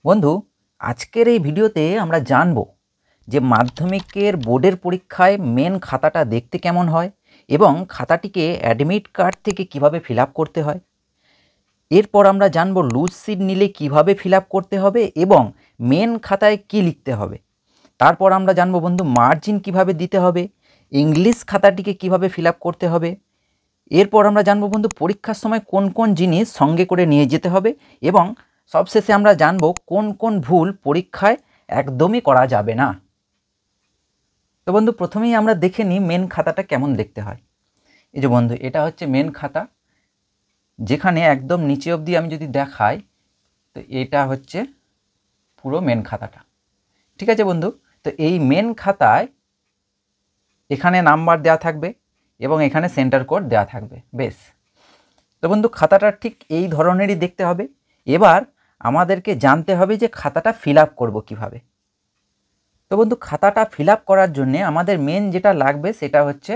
বন্ধু, আজকের এই ভিডিওতে আমরা জানব যে মাধ্যমিকের বোর্ডের পরীক্ষায় মেন খাতাটা দেখতে কেমন হয় এবং খাতাটিকে অ্যাডমিট কার্ড থেকে কিভাবে ফিল আপ করতে হয়। এরপর আমরা জানব লুজ সিট নিলে কিভাবে ফিল আপ করতে হবে এবং মেন খাতায় কি লিখতে হবে। তারপর আমরা জানব বন্ধু মার্জিন কিভাবে দিতে হবে, ইংলিশ খাতাটিকে কিভাবে ফিল আপ করতে হবে। এরপর আমরা জানব বন্ধু পরীক্ষার সময় কোন কোন জিনিস সঙ্গে করে নিয়ে যেতে হবে এবং সবশেষে আমরা জানব কোন কোন ভুল পরীক্ষায় একদমই করা যাবে না। তো বন্ধু, প্রথমেই আমরা দেখে নিই মেন খাতাটা কেমন দেখতে হয়। এই যে বন্ধু, এটা হচ্ছে মেন খাতা, যেখানে একদম নিচে অবধি আমি যদি দেখাই তো এটা হচ্ছে পুরো মেন খাতাটা। ঠিক আছে বন্ধু, তো এই মেন খাতায় এখানে নাম্বার দেওয়া থাকবে এবং এখানে সেন্টার কোড দেওয়া থাকবে। বেশ, তো বন্ধু খাতাটা ঠিক এই ধরনেরই দেখতে হবে। এবার আমাদেরকে জানতে হবে যে খাতাটা ফিল আপ করবো কীভাবে। তো বন্ধু খাতাটা ফিল আপ করার জন্যে আমাদের মেন যেটা লাগবে সেটা হচ্ছে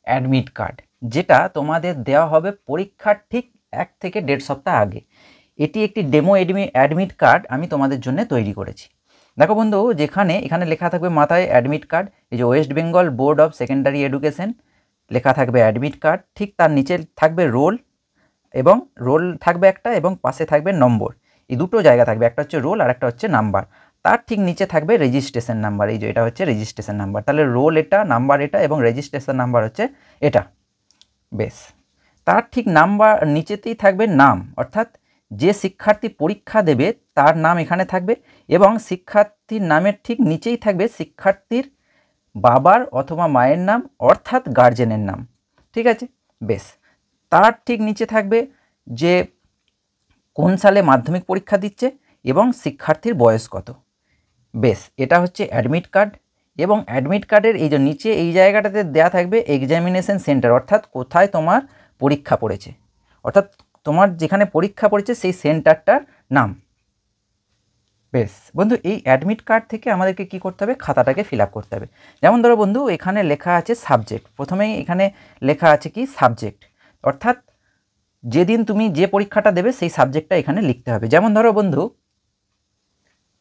অ্যাডমিট কার্ড, যেটা তোমাদের দেওয়া হবে পরীক্ষার ঠিক 1 থেকে 1.5 সপ্তাহ আগে। এটি একটি ডেমো অ্যাডমিট কার্ড আমি তোমাদের জন্য তৈরি করেছি। দেখো বন্ধু, এখানে লেখা থাকবে মাথায় অ্যাডমিট কার্ড, এই যে West Bengal board of secondary education লেখা থাকবে অ্যাডমিট কার্ড, ঠিক তার নিচে থাকবে রোল এবং রোল থাকবে একটা এবং পাশে থাকবে নম্বর। এই দুটো জায়গা থাকবে, একটা হচ্ছে রোল আর একটা হচ্ছে নাম্বার। তার ঠিক নিচে থাকবে রেজিস্ট্রেশন নাম্বার, এই যে এটা হচ্ছে রেজিস্ট্রেশন নাম্বার। তাহলে রোল এটা, নাম্বার এটা এবং রেজিস্ট্রেশন নাম্বার হচ্ছে এটা। বেশ, তার ঠিক নাম্বার নিচেতেই থাকবে নাম, অর্থাৎ যে শিক্ষার্থী পরীক্ষা দেবে তার নাম এখানে থাকবে এবং শিক্ষার্থীর নামের ঠিক নিচেই থাকবে শিক্ষার্থীর বাবার অথবা মায়ের নাম, অর্থাৎ গার্জেনের নাম। ঠিক আছে, বেশ, তার ঠিক নিচে থাকবে যে কোন সালে মাধ্যমিক পরীক্ষা দিচ্ছে এবং শিক্ষার্থীর বয়স কত। বেশ, এটা হচ্ছে অ্যাডমিট কার্ড এবং অ্যাডমিট কার্ডের এই যে নিচে এই জায়গাটাতে দেয়া থাকবে এক্সামিনেশন সেন্টার, অর্থাৎ কোথায় তোমার পরীক্ষা পড়েছে, অর্থাৎ তোমার যেখানে পরীক্ষা পড়েছে সেই সেন্টারটার নাম। বেশ বন্ধু, এই অ্যাডমিট কার্ড থেকে আমাদেরকে কি করতে হবে, খাতাটাকে ফিল আপ করতে হবে। যেমন ধরো বন্ধু, এখানে লেখা আছে সাবজেক্ট, প্রথমেই এখানে লেখা আছে কি সাবজেক্ট, অর্থাৎ যেদিন তুমি যে পরীক্ষাটা দেবে সেই সাবজেক্টটা এখানে লিখতে হবে। যেমন ধরো বন্ধু,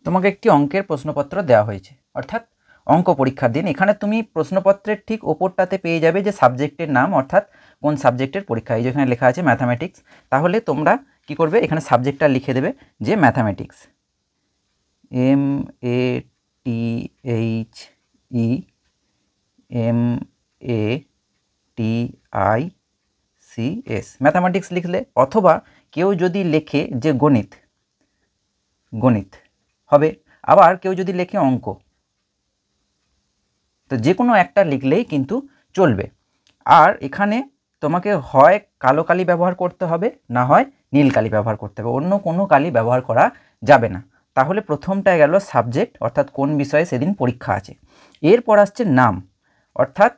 তোমাকে একটি অঙ্কের প্রশ্নপত্র দেওয়া হয়েছে, অর্থাৎ অঙ্ক পরীক্ষার দিন। এখানে তুমি প্রশ্নপত্রের ঠিক ওপরটাতে পেয়ে যাবে যে সাবজেক্টের নাম, অর্থাৎ কোন সাবজেক্টের পরীক্ষা। এই যেখানে লেখা আছে ম্যাথামেটিক্স, তাহলে তোমরা কি করবে, এখানে সাবজেক্টটা লিখে দেবে যে ম্যাথামেটিক্স, MATHEMATICS, ম্যাথামেটিক্স লিখলে, অথবা কেউ যদি লেখে যে গণিত, গণিত হবে। আবার কেউ যদি লেখে অঙ্ক, তো যে কোনো একটা লিখলেই কিন্তু চলবে। আর এখানে তোমাকে হয় কালো কালি ব্যবহার করতে হবে, না হয় নীল কালি ব্যবহার করতে হবে, অন্য কোনো কালি ব্যবহার করা যাবে না। তাহলে প্রথমটা গেল সাবজেক্ট, অর্থাৎ কোন বিষয়ে সেদিন পরীক্ষা আছে। এরপর আসছে নাম, অর্থাৎ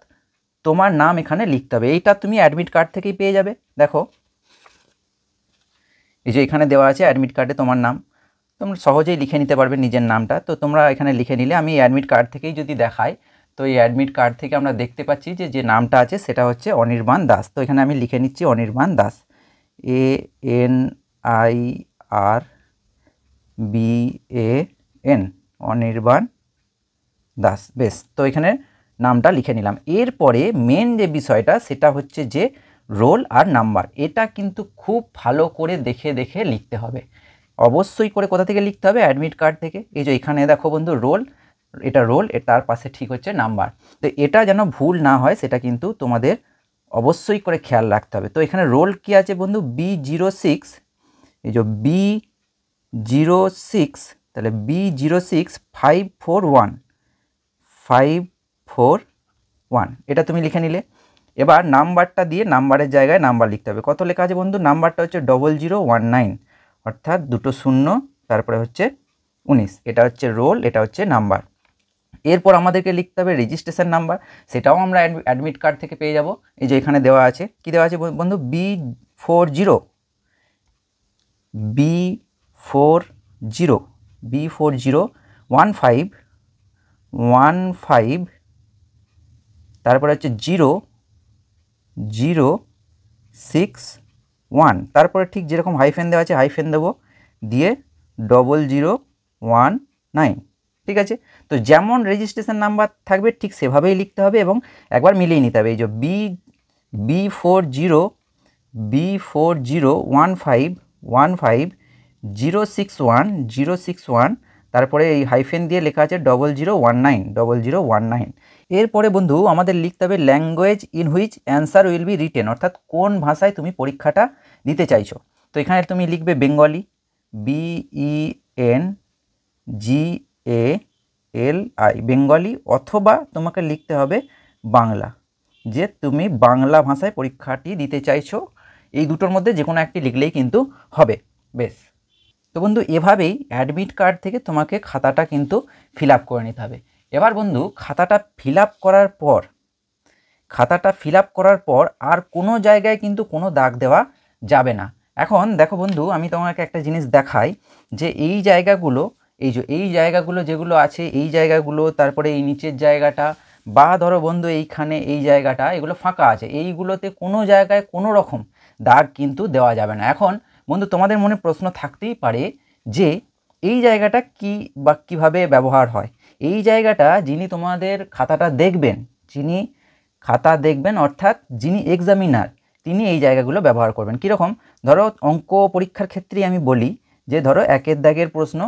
তোমার নাম এখানে লিখতে হবে। এইটা তুমি অ্যাডমিট কার্ড থেকেই পেয়ে যাবে। দেখো এই যে এখানে দেওয়া আছে অ্যাডমিট কার্ডে তোমার নাম, তোমরা সহজেই লিখে নিতে পারবে নিজের নামটা। তো তোমরা এখানে লিখে নিলে, আমি অ্যাডমিট কার্ড থেকেই যদি দেখাই, তো এই অ্যাডমিট কার্ড থেকে আমরা দেখতে পাচ্ছি যে যে নামটা আছে সেটা হচ্ছে অনির্বাণ দাস। তো এখানে আমি লিখে নিচ্ছি অনির্বাণ দাস, ANIRBAN, অনির্বাণ দাস। বেশ, তো এখানে নামটা লিখে নিলাম। এরপরে মেন যে বিষয়টা সেটা হচ্ছে যে রোল আর নাম্বার। এটা কিন্তু খুব ভালো করে দেখে দেখে লিখতে হবে, অবশ্যই করে। কোথা থেকে লিখতে হবে, অ্যাডমিট কার্ড থেকে। এই যে এখানে দেখো বন্ধু রোল, এটা রোল, তার পাশে ঠিক হচ্ছে নাম্বার। তো এটা যেন ভুল না হয় সেটা কিন্তু তোমাদের অবশ্যই করে খেয়াল রাখতে হবে। তো এখানে রোল কি আছে বন্ধু, B06, এই যে B06, তাহলে B06541541, এটা তুমি লিখে নিলে। এবার নাম্বারটা দিয়ে নাম্বারের জায়গায় নাম্বার লিখতে হবে। কত লেখা আছে বন্ধু, নাম্বারটা হচ্ছে 0019, অর্থাৎ দুটো শূন্য, তারপরে হচ্ছে 19। এটা হচ্ছে রোল, এটা হচ্ছে নাম্বার। এরপর আমাদেরকে লিখতে হবে রেজিস্ট্রেশন নাম্বার, সেটাও আমরা অ্যাডমিট কার্ড থেকে পেয়ে যাব। এই যে এখানে দেওয়া আছে, কি দেওয়া আছে বন্ধু, B401515, তারপরে হচ্ছে 0061, তারপরে ঠিক যেরকম হাইফেন দেওয়া আছে হাইফেন দেবো, দিয়ে 00 19। ঠিক আছে, তো যেমন রেজিস্ট্রেশন নাম্বার থাকবে ঠিক সেভাবেই লিখতে হবে এবং একবার মিলিয়ে নিতে হবে। এই যে B401515 061 তারপরে এই হাইফেন দিয়ে লেখা আছে 0019 এরপরে বন্ধু আমাদের লিখতে হবে language in which answer will be written, অর্থাৎ কোন ভাষায় তুমি পরীক্ষাটা দিতে চাইছো। তো এখানে তুমি লিখবে বেঙ্গলি, BENGALI, বেঙ্গলি, অথবা তোমাকে লিখতে হবে বাংলা, যে তুমি বাংলা ভাষায় পরীক্ষাটি দিতে চাইছো। এই দুটোর মধ্যে যে কোনো একটি লিখলেই কিন্তু হবে। বেশ, তো বন্ধু এভাবেই অ্যাডমিট কার্ড থেকে তোমাকে খাতাটা কিন্তু ফিল আপ করে নিতে হবে। এবার বন্ধু খাতাটা ফিল আপ করার পর আর কোনো জায়গায় কিন্তু কোনো দাগ দেওয়া যাবে না। এখন দেখো বন্ধু, আমি তোমাকে একটা জিনিস দেখাই যে এই জায়গাগুলো যেগুলো আছে, এই জায়গাগুলো, তারপরে এই নিচের জায়গাটা, বা ধরো বন্ধু এইখানে এই জায়গাটা, এগুলো ফাঁকা আছে, এইগুলোতে কোনো জায়গায় কোনো রকম দাগ কিন্তু দেওয়া যাবে না। এখন বন্ধু তোমাদের মনে প্রশ্ন থাকতেই পারে যে এই জায়গাটা কি বা কীভাবে ব্যবহার হয়। এই জায়গাটা যিনি তোমাদের খাতাটা দেখবেন, অর্থাৎ যিনি এক্সামিনার, তিনি এই জায়গাগুলো ব্যবহার করবেন। কীরকম, ধরো অঙ্ক পরীক্ষার ক্ষেত্রেই আমি বলি যে ধরো 1-এর দাগের প্রশ্ন,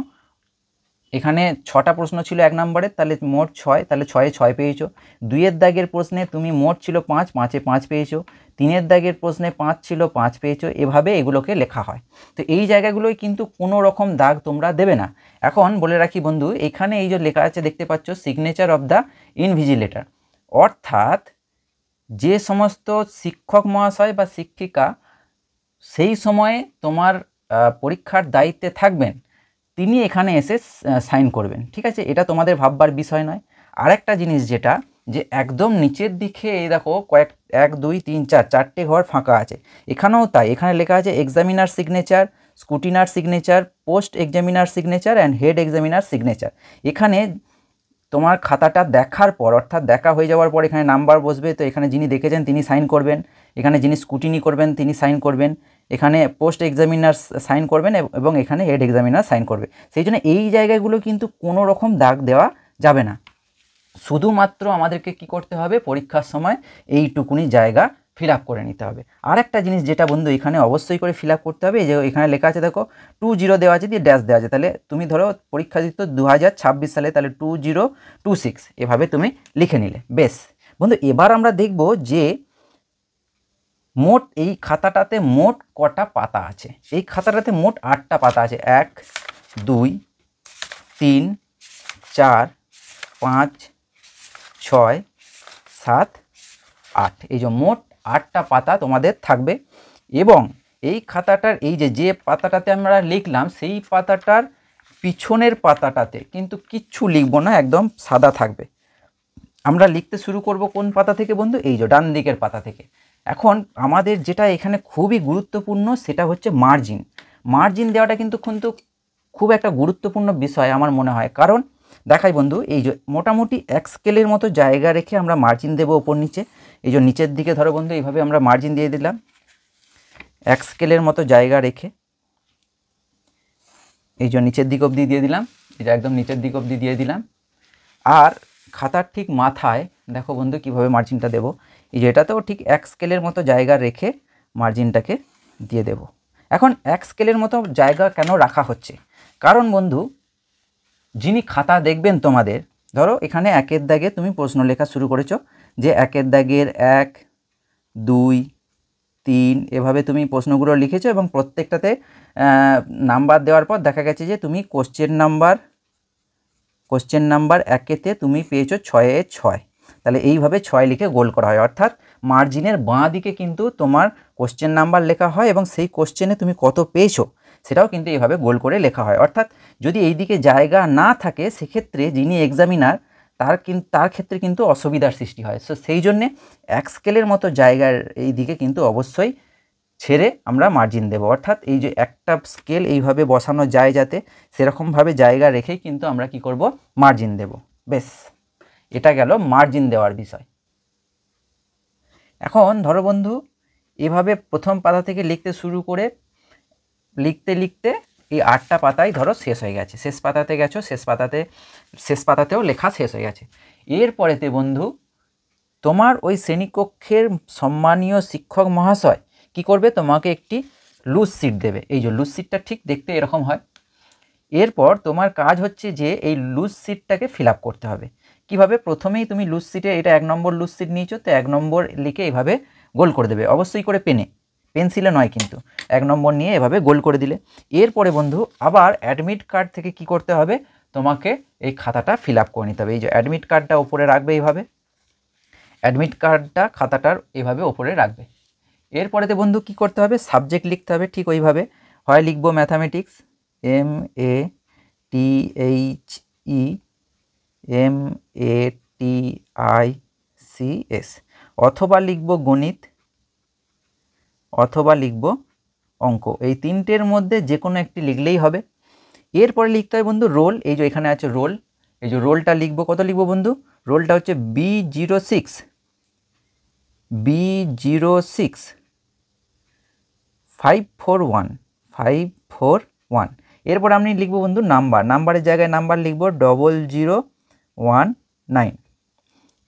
এখানে 6টা প্রশ্ন ছিল 1 নম্বরের, তাহলে মোট 6, তাহলে 6-এ 6 পেয়েছো। 2-এর দাগের প্রশ্নে তুমি মোট ছিল 5, 5-এ 5 পেয়েছো। 3-এর দাগের প্রশ্নে 5 ছিল, 5 পেয়েছো। এভাবে এগুলোকে লেখা হয়। তো এই জায়গাগুলোই কিন্তু কোনো রকম দাগ তোমরা দেবে না। এখন বলে রাখি বন্ধু, এখানে এই যে লেখা আছে দেখতে পাচ্ছ, সিগনেচার অফ দ্য ইনভিজিলেটর, অর্থাৎ যে সমস্ত শিক্ষক মহাশয় বা শিক্ষিকা সেই সময়ে তোমার পরীক্ষার দায়িত্বে থাকবেন, তিনি এখানে এসে সাইন করবেন। ঠিক আছে, এটা তোমাদের ভাববার বিষয় নয়। আরেকটা জিনিস যেটা, যে একদম নিচের দিকে এই দেখো 1 2 3 4 4টে ঘর ফাঁকা আছে, এখানেও তাই। এখানে লেখা আছে examiner signature, scrutineer signature, post examiner signature and head examiner signature. এখানে তোমার খাতাটা দেখার পর, অর্থাৎ দেখা হয়ে যাওয়ার পর এখানে নাম্বার বসবে, তো এখানে যিনি দেখেছেন তিনি সাইন করবেন, এখানে যিনি স্কুটিনি করবেন তিনি সাইন করবেন, এখানে পোস্ট এক্সামিনার সাইন করবেন এবং এখানে হেড এক্সামিনার সাইন করবে। সেই জন্য এই জায়গাগুলো কিন্তু কোনো রকম দাগ দেওয়া যাবে না। শুধুমাত্র আমাদেরকে কি করতে হবে, পরীক্ষার সময় এইটুকুনি জায়গা ফিল আপ করে নিতে হবে। আর একটা জিনিস যেটা বন্ধু এখানে অবশ্যই করে ফিল আপ করতে হবে, যে এখানে লেখা আছে দেখো 20 দেওয়া আছে, দিয়ে ড্যাশ দেওয়া আছে, তাহলে তুমি ধরো পরীক্ষা দিত 2026 সালে, তাহলে 2026 এভাবে তুমি লিখে নিলে। বেশ বন্ধু, এবার আমরা দেখব যে মোট এই খাতাটাতে মোট কটা পাতা আছে। এই খাতাটাতে মোট 8টা পাতা আছে। 1 2 3 4 5 6 7 8, এই যে মোট 8টা পাতা তোমাদের থাকবে। এবং এই খাতাটার এই যে পাতাটাতে আমরা লিখলাম, সেই পাতাটার পিছনের পাতাটাতে কিন্তু কিচ্ছু লিখব না, একদম সাদা থাকবে। আমরা লিখতে শুরু করব কোন পাতা থেকে বন্ধু, এই যে ডান দিকের পাতা থেকে। এখন আমাদের যেটা এখানে খুবই গুরুত্বপূর্ণ সেটা হচ্ছে মার্জিন দেওয়াটা কিন্তু খুব একটা গুরুত্বপূর্ণ বিষয় আমার মনে হয়। কারণ দেখাই বন্ধু, এই যে মোটামুটি 1 স্কেলের মতো জায়গা রেখে আমরা মার্জিন দেবো ওপর নিচে। এই যে নিচের দিকে ধরো বন্ধু, এইভাবে আমরা মার্জিন দিয়ে দিলাম 1 স্কেলের মতো জায়গা রেখে। এই যে নিচের দিক অবধি দিয়ে দিলাম, এটা একদম নিচের দিক অবধি দিয়ে দিলাম। আর খাতার ঠিক মাথায় দেখো বন্ধু কিভাবে মার্জিনটা দেব, এই যে এটাতেও ঠিক 1 স্কেলের মতো জায়গা রেখে মার্জিনটাকে দিয়ে দেব। এখন 1 স্কেলের মতো জায়গা কেন রাখা হচ্ছে, কারণ বন্ধু যিনি খাতা দেখবেন তোমাদের, ধরো এখানে 1-এর দাগে তুমি প্রশ্ন লেখা শুরু করেছো, যে 1-এর দাগের 1 2 3 এভাবে তুমি প্রশ্নগুলো লিখেছো এবং প্রত্যেকটাতে নাম্বার দেওয়ার পর দেখা গেছে যে তুমি কোশ্চেন নাম্বার 1-এতে তুমি পেয়েছো 6-এ 6, তাহলে এইভাবে 6 লিখে গোল করা হয়। অর্থাৎ মার্জিনের বাঁ দিকে কিন্তু তোমার কোশ্চেন নাম্বার লেখা হয় এবং সেই কোশ্চেনে তুমি কত পেয়েছো সেটাও কিন্তু এইভাবে গোল করে লেখা হয়। অর্থাৎ যদি এই দিকে জায়গা না থাকে, সেক্ষেত্রে যিনি এক্সামিনার তার ক্ষেত্রে কিন্তু অসুবিধার সৃষ্টি হয়। সো সেই জন্যে 1 স্কেলের মতো জায়গার এই দিকে কিন্তু অবশ্যই ছেড়ে আমরা মার্জিন দেব। অর্থাৎ এই যে একটা স্কেল এইভাবে বসানো যায় যাতে, সেরকমভাবে জায়গা রেখেই কিন্তু আমরা কি করব, মার্জিন দেব। বেশ, এটা গেল মার্জিন দেওয়ার বিষয়। এখন ধরো বন্ধু এভাবে প্রথম পাতা থেকে লিখতে শুরু করে লিখতে লিখতে এই 8টা পাতায় ধরো শেষ হয়ে গেছে, শেষ পাতাতে গেছো, শেষ পাতাতেও লেখা শেষ হয়ে গেছে। এরপরেতে বন্ধু তোমার ওই শ্রেণীকক্ষের সম্মানীয় শিক্ষক মহাশয় কি করবে, তোমাকে একটি লুজ সিট দেবে। এই যে লুজ সিটটা ঠিক দেখতে এরকম হয়। এরপর তোমার কাজ হচ্ছে যে এই লুজ সিটটাকে ফিল আপ করতে হবে। কিভাবে, প্রথমেই তুমি লুজ সিটে, এটা 1 নম্বর লুজ সিট নিয়েছো, তো 1 নম্বর লিখে এভাবে গোল করে দেবে, অবশ্যই করে পেন্সিলে নয় কিন্তু, 1 নম্বর নিয়ে এভাবে গোল করে দিলে। এরপরে বন্ধু আবার অ্যাডমিট কার্ড থেকে কি করতে হবে, তোমাকে এই খাতাটা ফিল আপ করে নিতে হবে। এই যে অ্যাডমিট কার্ডটা ওপরে রাখবে, এইভাবে অ্যাডমিট কার্ডটা খাতাটার এভাবে ওপরে রাখবে। এরপরেতে বন্ধু কি করতে হবে, সাবজেক্ট লিখতে হবে ঠিক ওইভাবে। হয় লিখবো ম্যাথামেটিক্স, MATHEMATICS, অথবা লিখবো গণিত, অথবা লিখবো অঙ্ক। এই 3টের মধ্যে যে কোনো একটি লিখলেই হবে। এরপরে লিখতে হবে বন্ধু রোল। এই যে এখানে আছে রোল, এই যে রোলটা লিখবো। কত লিখবো বন্ধু, রোলটা হচ্ছে B06 541। এরপর আমি লিখবো বন্ধু নাম্বারের জায়গায় নাম্বার লিখবো 0019।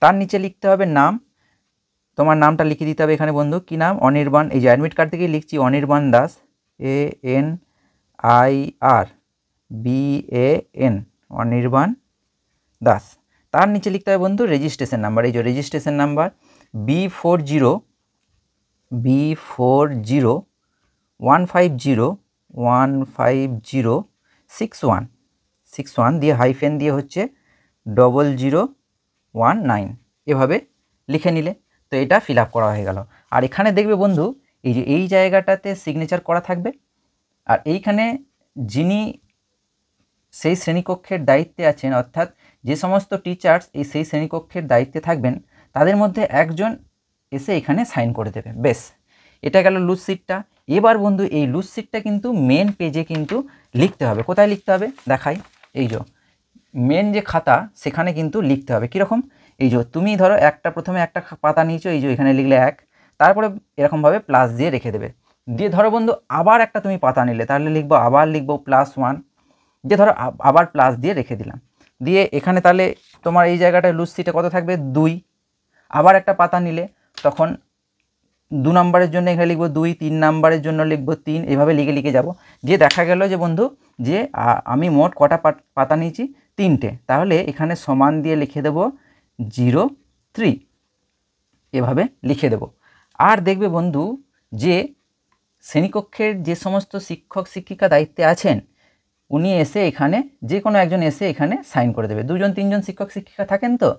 তার নিচে লিখতে হবে নাম, তোমার নামটা লিখে দিতে হবে এখানে বন্ধু। কি নাম, অনির্বাণ। এই যে অ্যাডমিট কার্ড থেকে লিখছি অনির্বাণ দাস, ANIRBAN, অনির্বাণ দাস। তার নিচে লিখতে হবে বন্ধু রেজিস্ট্রেশন নাম্বার। এই যে রেজিস্ট্রেশন নাম্বার B4015015061 দিয়ে হাইফেন দিয়ে হচ্ছে 0019, এভাবে লিখে নিলে। তো এটা ফিল আপ করা হয়ে গেল। আর এখানে দেখবে বন্ধু এই যে এই জায়গাটাতে সিগনেচার করা থাকবে, আর এইখানে যিনি সেই শ্রেণীকক্ষের দায়িত্বে আছেন, অর্থাৎ যে সমস্ত টিচার্স এই সেই শ্রেণীকক্ষের দায়িত্বে থাকবেন, তাদের মধ্যে একজন এসে এখানে সাইন করে দেবে। বেশ, এটা গেল লুজ সিটটা। এবার বন্ধু এই লুজ সিটটা কিন্তু মেন পেজে কিন্তু লিখতে হবে। কোথায় লিখতে হবে দেখাই, এই যে মেন যে খাতা সেখানে কিন্তু লিখতে হবে। কীরকম, এই যে তুমি ধরো প্রথমে একটা পাতা নিয়েছো, এই যে এখানে লিখলে 1, তারপরে এরকমভাবে প্লাস দিয়ে রেখে দেবে। দিয়ে ধরো বন্ধু আবার একটা তুমি পাতা নিলে, তাহলে লিখবো +1, দিয়ে ধরো আবার প্লাস দিয়ে রেখে দিলাম। দিয়ে এখানে তাহলে তোমার এই জায়গাটায় লুজ সিটে কত থাকবে 2। আবার একটা পাতা নিলে তখন 2 নম্বরের জন্য এখানে লিখবো 2, 3 নম্বরের জন্য লিখবো 3, এভাবে লিখে যাব। দিয়ে দেখা গেল যে বন্ধু যে আমি মোট কটা পাতা নিয়েছি, 3টে। তাহলে এখানে সমান দিয়ে লিখে দেব 03, এভাবে লিখে দেব। আর দেখবে বন্ধু যে শ্রেণীকক্ষের যে সমস্ত শিক্ষক শিক্ষিকা দায়িত্বে আছেন, উনি এসে এখানে যে কোনো একজন এসে এখানে সাইন করে দেবে। 2জন 3জন শিক্ষক শিক্ষিকা থাকেন, তো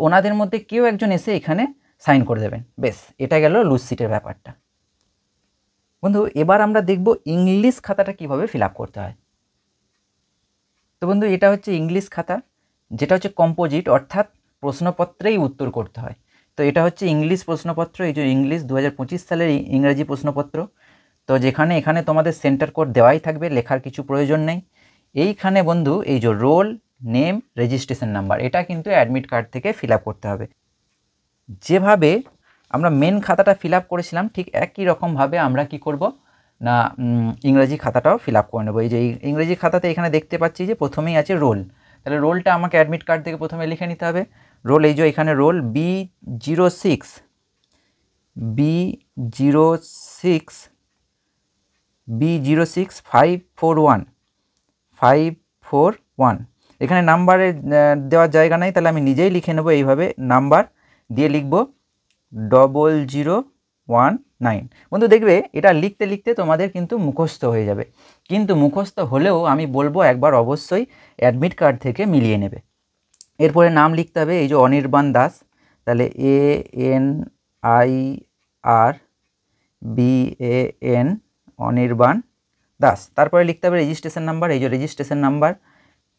ওনাদের মধ্যে কেউ একজন এসে এখানে সাইন করে দেবেন। বেশ, এটা গেল লুজ সিটের ব্যাপারটা। বন্ধু এবার আমরা দেখব ইংলিশ খাতাটা কিভাবে ফিল আপ করতে হয়। তো বন্ধু এটা হচ্ছে ইংলিশ খাতা, যেটা হচ্ছে কম্পোজিট, অর্থাৎ প্রশ্নপত্রেই উত্তর করতে হয়। তো এটা হচ্ছে ইংলিশ প্রশ্নপত্র, এই যে ইংলিশ 2025 সালের ইংরেজি প্রশ্নপত্র। তো এখানে তোমাদের সেন্টার কোড দেওয়াই থাকবে, লেখার কিছু প্রয়োজন নেই। এইখানে বন্ধু এই যে রোল, নেম, রেজিস্ট্রেশন নাম্বার, এটা কিন্তু অ্যাডমিট কার্ড থেকে ফিল আপ করতে হবে। যেভাবে আমরা মেন খাতাটা ফিল আপ করেছিলাম, ঠিক একই রকমভাবে আমরা কি করব না, ইংরেজি খাতাটাও ফিল আপ করে নেব। এই যে ইংরেজি খাতাতে এখানে দেখতে পাচ্ছি যে প্রথমেই আছে রোল, তাহলে রোলটা আমাকে অ্যাডমিট কার্ড থেকে প্রথমে লিখে নিতে হবে। রোল, এই যে এখানে রোল B06 541। এখানে নাম্বারে দেওয়ার জায়গা নেই, তাহলে আমি নিজেই লিখে নেব এইভাবে, নাম্বার দিয়ে লিখব 0019। বন্ধু দেখবে এটা লিখতে লিখতে তোমাদের কিন্তু মুখস্থ হয়ে যাবে, কিন্তু মুখস্থ হলেও আমি বলবো একবার অবশ্যই অ্যাডমিট কার্ড থেকে মিলিয়ে নেবে। এরপরে নাম লিখতে হবে, এই যে অনির্বাণ দাস, তাহলে ANIRBAN, অনির্বাণ দাস। তারপরে লিখতে হবে রেজিস্ট্রেশন নাম্বার, এই যে রেজিস্ট্রেশন নাম্বার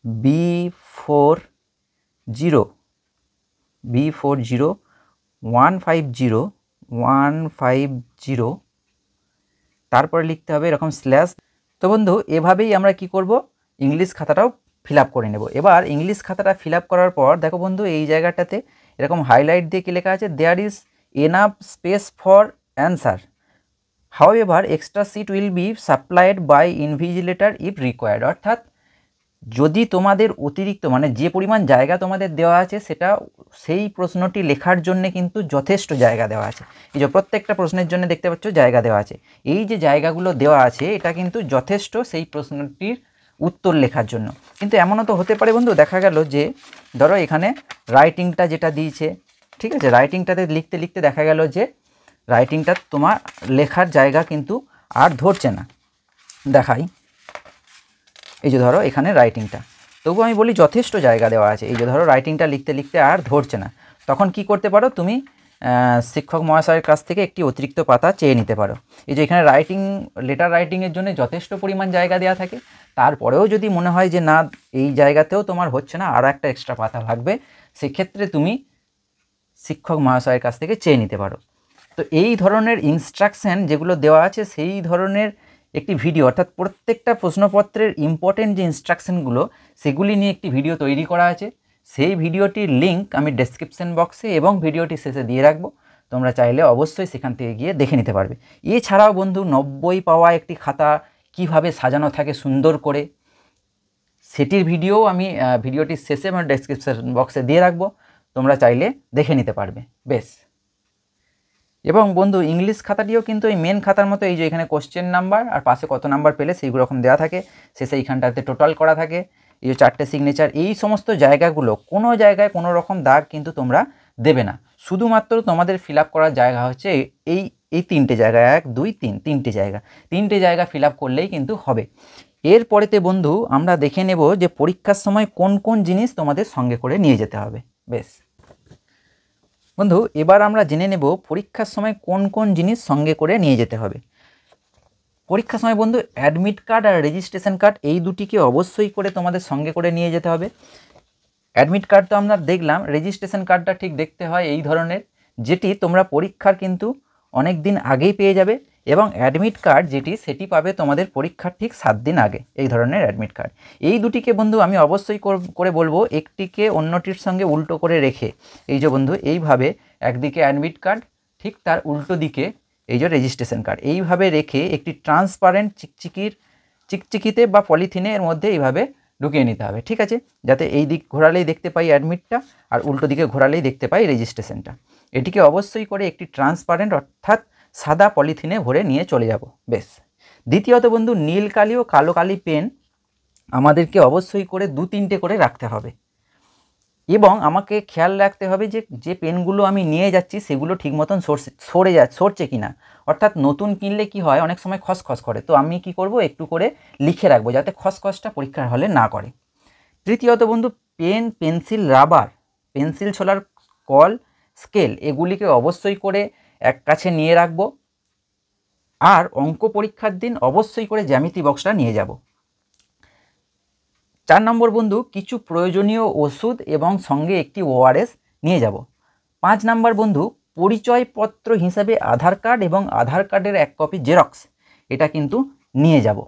B40150150। তারপরে লিখতে হবে এরকম স্ল্যাশ। তো বন্ধু এভাবেই আমরা কি করব, ইংলিশ খাতাটাও ফিল আপ করে নেব। এবার ইংলিশ খাতাটা ফিল আপ করার পর দেখো বন্ধু এই জায়গাটাতে এরকম হাইলাইট দিয়ে কি লেখা আছে, there is enough space for answer, however extra sheet will be supplied by invigilator if required. অর্থাৎ যদি তোমাদের অতিরিক্ত মানে যে পরিমাণ জায়গা তোমাদের দেওয়া আছে সেটা সেই প্রশ্নটি লেখার জন্য কিন্তু যথেষ্ট জায়গা দেওয়া আছে। এই যে প্রত্যেকটা প্রশ্নের জন্য দেখতে পাচ্ছ জায়গা দেওয়া আছে, এই যে জায়গাগুলো দেওয়া আছে এটা কিন্তু যথেষ্ট সেই প্রশ্নটির উত্তর লেখার জন্য। কিন্তু এমনও তো হতে পারে বন্ধু, দেখা গেল যে ধরো এখানে রাইটিংটা যেটা দিয়েছে, ঠিক আছে, রাইটিংটাতে লিখতে লিখতে দেখা গেল যে রাইটিংটা তোমার লেখার জায়গা কিন্তু আর ধরছে না। দেখাই, এই যে ধরো এখানে রাইটিংটা, তবু আমি বলি যথেষ্ট জায়গা দেওয়া আছে। এই যে ধরো রাইটিংটা লিখতে লিখতে আর ধরছে না, তখন কি করতে পারো তুমি শিক্ষক মহাশয়ের কাছ থেকে একটি অতিরিক্ত পাতা চেয়ে নিতে পারো। এই যে এখানে লেটার রাইটিংয়ের জন্য যথেষ্ট পরিমাণ জায়গা দেওয়া থাকে, তারপরেও যদি মনে হয় যে না এই জায়গাতেও তোমার হচ্ছে না, আরও একটা এক্সট্রা পাতা লাগবে, সেক্ষেত্রে তুমি শিক্ষক মহাশয়ের কাছ থেকে চেয়ে নিতে পারো। তো এই ধরনের ইনস্ট্রাকশান যেগুলো দেওয়া আছে সেই ধরনের একটি ভিডিও, অর্থাৎ প্রত্যেকটা প্রশ্নপত্রের ইম্পর্টেন্ট যে ইনস্ট্রাকশানগুলো সেগুলি নিয়ে একটি ভিডিও তৈরি করা আছে। সেই ভিডিওটির লিঙ্ক আমি ডেসক্রিপশন বক্সে এবং ভিডিওটি শেষে দিয়ে রাখবো, তোমরা চাইলে অবশ্যই সেখান থেকে গিয়ে দেখে নিতে পারবে। এছাড়াও বন্ধু 90 পাওয়া একটি খাতা কিভাবে সাজানো থাকে সুন্দর করে, সেটির ভিডিও আমি ভিডিওটির শেষে আমার ডেসক্রিপশন বক্সে দিয়ে রাখবো, তোমরা চাইলে দেখে নিতে পারবে। বেশ, এবং বন্ধু ইংলিশ খাতাটিও কিন্তু এই মেন খাতার মতো, এই যে এখানে কোশ্চেন নাম্বার আর পাশে কত নাম্বার পেলে সেইগুলো রকম দেওয়া থাকে, শেষে এইখানটাতে টোটাল করা থাকে, এই যে 4টে সিগনেচার, এই সমস্ত জায়গাগুলো কোনো জায়গায় কোনো রকম দাগ কিন্তু তোমরা দেবে না। শুধুমাত্র তোমাদের ফিল আপ করার জায়গা হচ্ছে এই 3টে জায়গা, 1 2 3, 3টে জায়গা ফিল আপ করলেই কিন্তু হবে। এরপরেতে বন্ধু আমরা দেখে নেব যে পরীক্ষার সময় কোন কোন জিনিস তোমাদের সঙ্গে করে নিয়ে যেতে হবে। বেশ বন্ধু, এবার আমরা জেনে নেব পরীক্ষার সময় কোন কোন জিনিস সঙ্গে করে নিয়ে যেতে হবে। পরীক্ষার সময় বন্ধু অ্যাডমিট কার্ড আর রেজিস্ট্রেশন কার্ড এই দুটিকে অবশ্যই করে তোমাদের সঙ্গে করে নিয়ে যেতে হবে। অ্যাডমিট কার্ড তো আমরা দেখলাম, রেজিস্ট্রেশন কার্ডটা ঠিক দেখতে হয় এই ধরনের, যেটি তোমরা পরীক্ষার কিন্তু অনেক দিন আগেই পেয়ে যাবে, এবং অ্যাডমিট কার্ড যেটি সেটি পাবে তোমাদের পরীক্ষার ঠিক 7 দিন আগে, এই ধরনের অ্যাডমিট কার্ড। এই দুটিকে বন্ধু আমি অবশ্যই করে বলবো একটিকে অন্যটির সঙ্গে উল্টো করে রেখে, এই যে বন্ধু এইভাবে একদিকে অ্যাডমিট কার্ড ঠিক তার উল্টো দিকে এই যে রেজিস্ট্রেশন কার্ড, এইভাবে রেখে একটি ট্রান্সপারেন্ট চিকচিকিতে বা পলিথিনের মধ্যে এইভাবে ঢুকিয়ে নিতে হবে, ঠিক আছে, যাতে এই দিক ঘোরালেই দেখতে পাই অ্যাডমিটটা আর উল্টো দিকে ঘোরালেই দেখতে পাই রেজিস্ট্রেশনটা। এটিকে অবশ্যই করে একটি ট্রান্সপারেন্ট অর্থাৎ সাদা পলিথিনে ভরে নিয়ে চলে যাব। বেশ, দ্বিতীয়ত বন্ধু নীল কালি ও কালো কালি পেন আমাদেরকে অবশ্যই করে 2-3টে করে রাখতে হবে, এবং আমাকে খেয়াল রাখতে হবে যে পেনগুলো আমি নিয়ে যাচ্ছি সেগুলো ঠিক মতন সরছে কিনা, অর্থাৎ নতুন কিনলে কি হয় অনেক সময় খসখস করে, তো আমি কি করব একটু করে লিখে রাখবো যাতে খসখসটা পরীক্ষার হলে না করে। তৃতীয়ত বন্ধু পেন, পেন্সিল, রাবার, পেন্সিল ছোলার কল, স্কেল এগুলিকে অবশ্যই করে এক কাছে নিয়ে রাখবো। আর অঙ্ক পরীক্ষার দিন অবশ্যই করে জ্যামিতি বক্সটা নিয়ে যাব। 4 নম্বর বন্ধু কিছু প্রয়োজনীয় ওষুধ এবং সঙ্গে একটি ORS নিয়ে যাব। 5 নম্বর বন্ধু পরিচয়পত্র হিসাবে আধার কার্ড এবং আধার কার্ডের 1 কপি জেরক্স এটা কিন্তু নিয়ে যাব।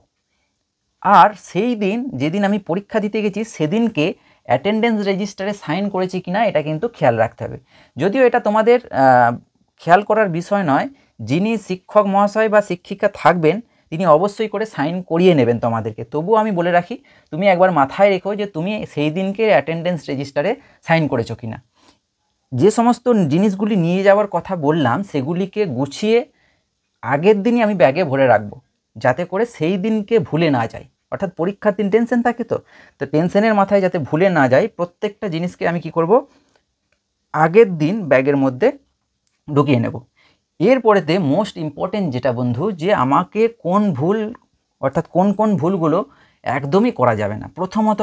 আর সেই দিন যেদিন আমি পরীক্ষা দিতে গেছি সেদিনকে অ্যাটেন্ডেন্স রেজিস্টারে সাইন করেছি কিনা এটা কিন্তু খেয়াল রাখতে হবে। যদিও এটা তোমাদের খেয়াল করার বিষয় নয়, যিনি শিক্ষক মহাশয় বা শিক্ষিকা থাকবেন তিনি অবশ্যই করে সাইন করিয়ে নেবেন তোমাদেরকে, তবুও আমি বলে রাখি তুমি একবার মাথায় রেখো যে তুমি সেই দিনকে অ্যাটেন্ডেন্স রেজিস্টারে সাইন করেছো কিনা। যে সমস্ত জিনিসগুলি নিয়ে যাওয়ার কথা বললাম সেগুলিকে গুছিয়ে আগের দিনই আমি ব্যাগে ভরে রাখবো, যাতে করে সেই দিনকে ভুলে না যায়। অর্থাৎ পরীক্ষার দিন টেনশন থাকে, তো টেনশনের মাথায় যাতে ভুলে না যায় প্রত্যেকটা জিনিসকে আমি কি করব আগের দিন ব্যাগের মধ্যে ঢুকিয়ে নেব। এরপরেতে মোস্ট ইম্পর্টেন্ট যেটা বন্ধু, যে আমাকে কোন ভুল অর্থাৎ কোন ভুলগুলো একদমই করা যাবে না। প্রথমত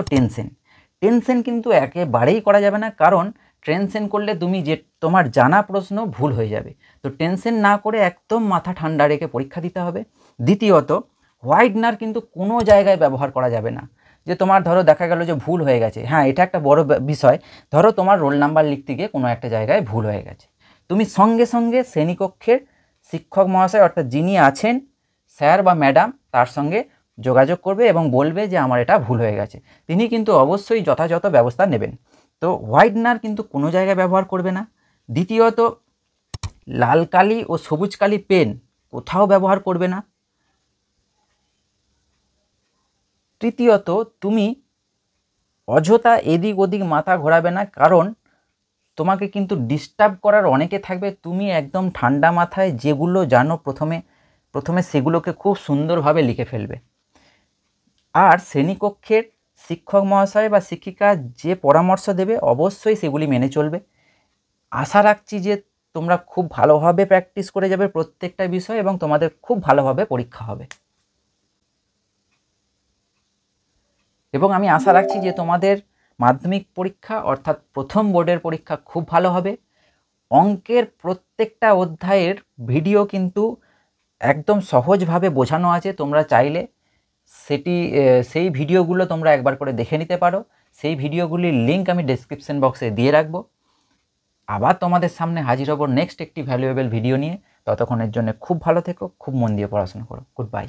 টেনশন কিন্তু একেবারেই করা যাবে না, কারণ টেনশন করলে তুমি তোমার জানা প্রশ্ন ভুল হয়ে যাবে। তো টেনশন না করে একদম মাথা ঠান্ডা রেখে পরীক্ষা দিতে হবে। দ্বিতীয়ত হোয়াইটনার কিন্তু কোনো জায়গায় ব্যবহার করা যাবে না। যে তোমার ধরো দেখা গেল যে ভুল হয়ে গেছে, হ্যাঁ এটা একটা বড় বিষয়, ধরো তোমার রোল নাম্বার লিখতে গিয়ে কোনো একটা জায়গায় ভুল হয়ে গেছে, তুমি সঙ্গে সঙ্গে শ্রেণীকক্ষের শিক্ষক মহাশয় অর্থাৎ যিনি আছেন স্যার বা ম্যাডাম তার সঙ্গে যোগাযোগ করবে এবং বলবে যে আমার এটা ভুল হয়ে গেছে, তিনি কিন্তু অবশ্যই যথাযথ ব্যবস্থা নেবেন। তো হোয়াইটনার কিন্তু কোনো জায়গায় ব্যবহার করবে না। দ্বিতীয়ত লাল কালি ও সবুজ কালি পেন কোথাও ব্যবহার করবে না। তৃতীয়ত, তুমি অযথা এদিক ওদিক মাথা ঘোরাবে না, কারণ তোমাকে কিন্তু ডিস্টার্ব করার অনেকে থাকবে। তুমি একদম ঠান্ডা মাথায় যেগুলো জানো প্রথমে সেগুলোকে খুব সুন্দরভাবে লিখে ফেলবে। আর শ্রেণীকক্ষের শিক্ষক মহাশয় বা শিক্ষিকা যে পরামর্শ দেবে অবশ্যই সেগুলি মেনে চলবে। আশা রাখছি যে তোমরা খুব ভালোভাবে প্র্যাকটিস করে যাবে প্রত্যেকটা বিষয় এবং তোমাদের খুব ভালোভাবে পরীক্ষা হবে। এবং আমি আশা রাখছি যে তোমাদের মাধ্যমিক পরীক্ষা অর্থাৎ প্রথম বোর্ডের পরীক্ষা খুব ভালো হবে। অঙ্কের প্রত্যেকটা অধ্যায়ের ভিডিও কিন্তু একদম সহজভাবে বোঝানো আছে। তোমরা চাইলে সেই ভিডিওগুলো তোমরা একবার করে দেখে নিতে পারো। সেই ভিডিওগুলির লিঙ্ক আমি ডেসক্রিপশন বক্সে দিয়ে রাখবো। আবার তোমাদের সামনে হাজির হব নেক্সট একটি ভ্যালুয়েবল ভিডিও নিয়ে। ততক্ষণের জন্য খুব ভালো থেকো, খুব মন দিয়ে পড়াশোনা করো। Good bye.